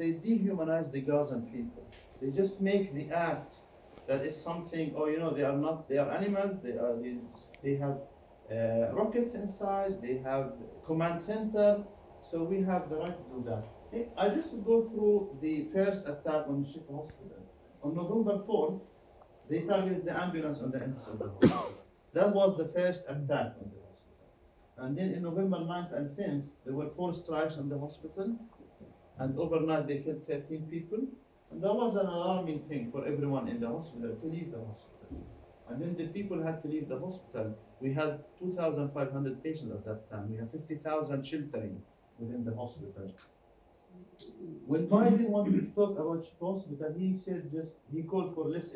they dehumanize the Gazan people. They just make the act that is something, or they are not, they are animals, they have rockets inside, they have command center, so we have the right to do that. I just go through the first attack on Shifa Hospital. On November 4th, they targeted the ambulance on the entrance of the hospital. That was the first attack on the hospital. And then in November 9th and 10th, there were 4 strikes on the hospital, and overnight they killed 13 people. And that was an alarming thing for everyone in the hospital to leave the hospital. And then the people had to leave the hospital. We had 2,500 patients at that time. We had 50,000 sheltering within the hospital. When Biden wanted to talk about hospital, he called for less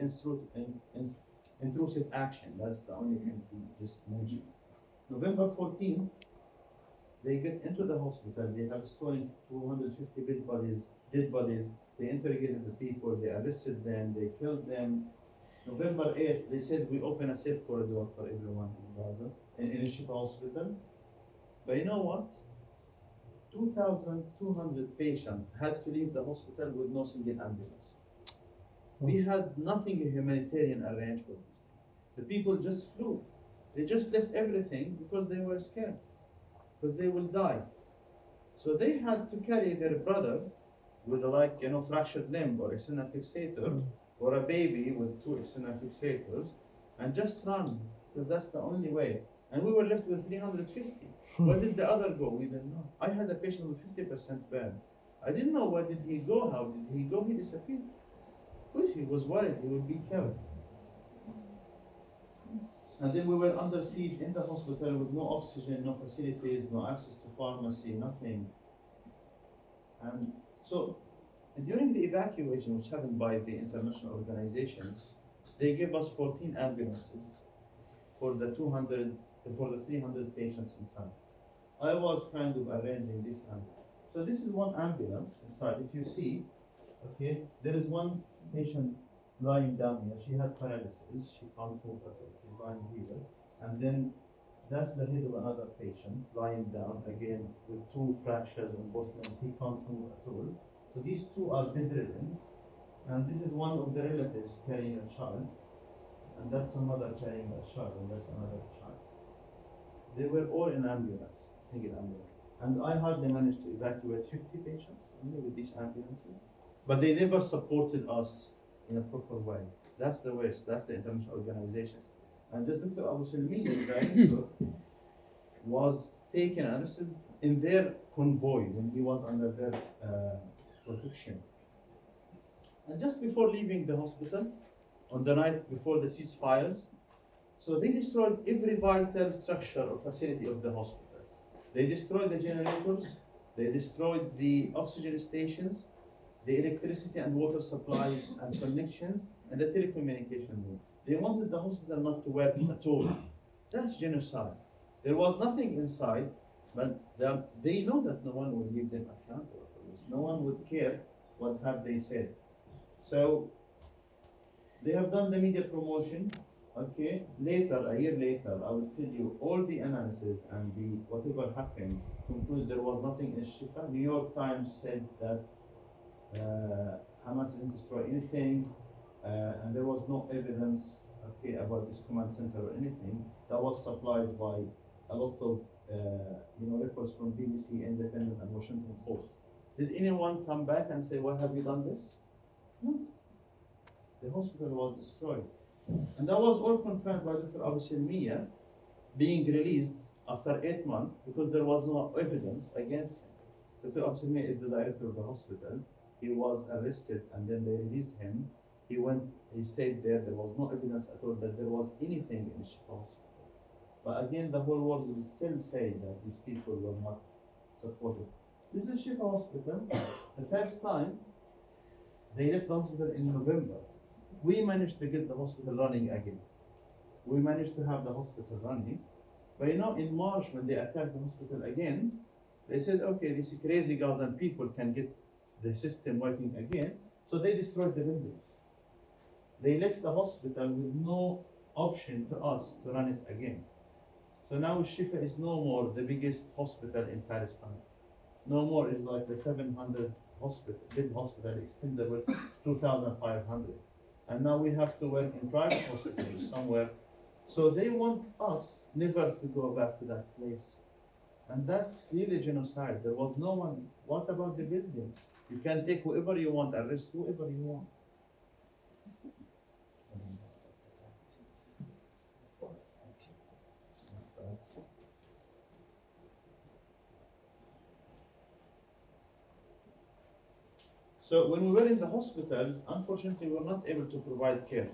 intrusive action. That's the only thing he just mentioned. November 14th, they get into the hospital. They have stolen 250 dead bodies. They interrogated the people. They arrested them. They killed them. November 8th, they said we open a safe corridor for everyone in Gaza, in Al-Shifa hospital. But you know what? 2,200 patients had to leave the hospital with no single ambulance. We had nothing humanitarian arranged for these things. The people just flew. They just left everything because they were scared, because they will die. So they had to carry their brother with a fractured limb or external fixator, or a baby with 2 external fixators, and just run, because that's the only way. And we were left with 350. Where did the other go? We didn't know. I had a patient with 50% burn. I didn't know where did he go, how did he go, he disappeared. Because he was worried he would be killed. And then we were under siege in the hospital with no oxygen, no facilities, no access to pharmacy, nothing. And so during the evacuation, which happened by the international organizations, they gave us 14 ambulances for the 300 patients inside. I was kind of arranging this ambulance. So this is one ambulance inside. If you see, okay, there is one patient lying down here. She had paralysis. She can't move at all. She's lying here. And then that's the head of another patient lying down again with 2 fractures on both limbs. He can't move at all. So these 2 are bedridden, and this is one of the relatives carrying a child, and that's a mother carrying a child, and that's another child. They were all in ambulance, single ambulance. And I hardly managed to evacuate 50 patients only with these ambulances. But they never supported us in a proper way. That's the West, that's the international organizations. And just Dr. Abu Salmi, the director, was taken and arrested in their convoy when he was under their protection. And just before leaving the hospital, on the night before the ceasefires, so they destroyed every vital structure or facility of the hospital. They destroyed the generators, they destroyed the oxygen stations, the electricity and water supplies and connections, and the telecommunication room. They wanted the hospital not to work at all. That's genocide. There was nothing inside, but they know that no one will leave them accountable for this. No one would care what have they said. So they have done the media promotion. Okay, later, a year later, I will tell you all the analysis and the whatever happened conclude there was nothing in Shifa. New York Times said that Hamas didn't destroy anything, and there was no evidence, okay, about this command center or anything. That was supplied by a lot of reports from BBC, Independent, and Washington Post. Did anyone come back and say, "Why have you done this?" No. The hospital was destroyed. And that was all confirmed by Dr. Abu Salmiya being released after 8 months because there was no evidence against him. Dr. Abu Salmiya is the director of the hospital. He was arrested and then they released him. He stayed there. There was no evidence at all that there was anything in the Shifa hospital. But again, the whole world will still say that these people were not supported. This is Shifa hospital. The first time they left the hospital in November. We managed to get the hospital running again. We managed to have the hospital running. But in March, when they attacked the hospital again, they said, okay, these crazy Gazan people can get the system working again. So they destroyed the buildings. They left the hospital with no option to us to run it again. So now Shifa is no more the biggest hospital in Palestine. No more is like the 700 hospital, big hospital extended with 2,500. And now we have to work in private hospitals somewhere. So they want us never to go back to that place. And that's clearly genocide. There was no one. What about the buildings? You can take whoever you want, arrest whoever you want. So when we were in the hospitals, unfortunately, we were not able to provide care.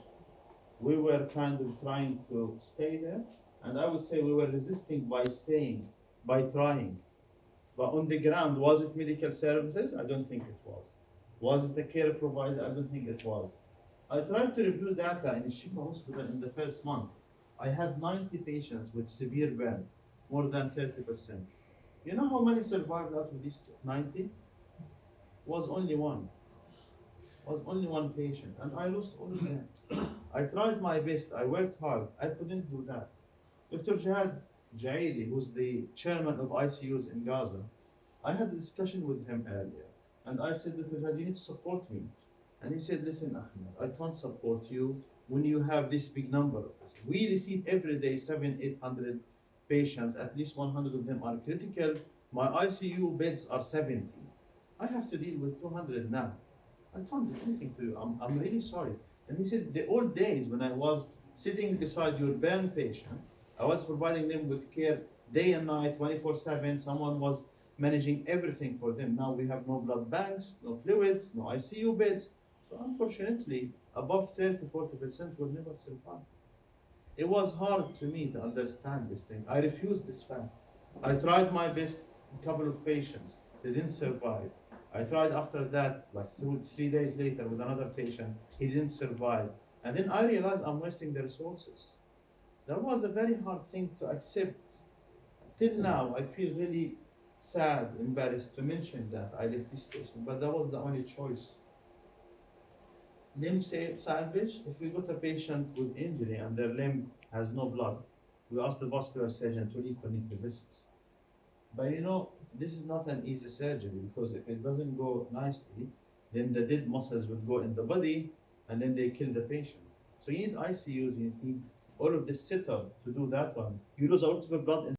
We were kind of trying to stay there, and I would say we were resisting by staying, by trying. But on the ground, was it medical services? I don't think it was. Was it the care provider? I don't think it was. I tried to review data in Shifa Hospital in the first month. I had 90 patients with severe burn, more than 30%. You know how many survived out of these 90? Was only one. Was only one patient, and I lost all of them. I tried my best, I worked hard, I couldn't do that. Dr. Jihad Jaili, who's the chairman of ICUs in Gaza, I had a discussion with him earlier, and I said, Dr. Jihad, you need to support me. And he said, listen, Ahmed, I can't support you when you have this big number of us. We receive every day 800 patients, at least 100 of them are critical. My ICU beds are 70. I have to deal with 200 now. I can't do anything to you. I'm really sorry. And he said, the old days when I was sitting beside your burn patient, I was providing them with care day and night, 24/7. Someone was managing everything for them. Now we have no blood banks, no fluids, no ICU beds. So unfortunately, above 30-40% will never survive. It was hard to me to understand this thing. I refused this fact. I tried my best, a couple of patients, they didn't survive. I tried after that, like 3 days later with another patient, he didn't survive. And then I realized I'm wasting the resources. That was a very hard thing to accept. Till now, I feel really sad, embarrassed to mention that I left this patient, but that was the only choice. Limb salvage, if we got a patient with injury and their limb has no blood, we ask the vascular surgeon to reconnect the vessels. But you know, this is not an easy surgery, because if it doesn't go nicely, then the dead muscles would go in the body and then they kill the patient. So you need ICUs, you need all of this setup to do that one. You lose a lot of blood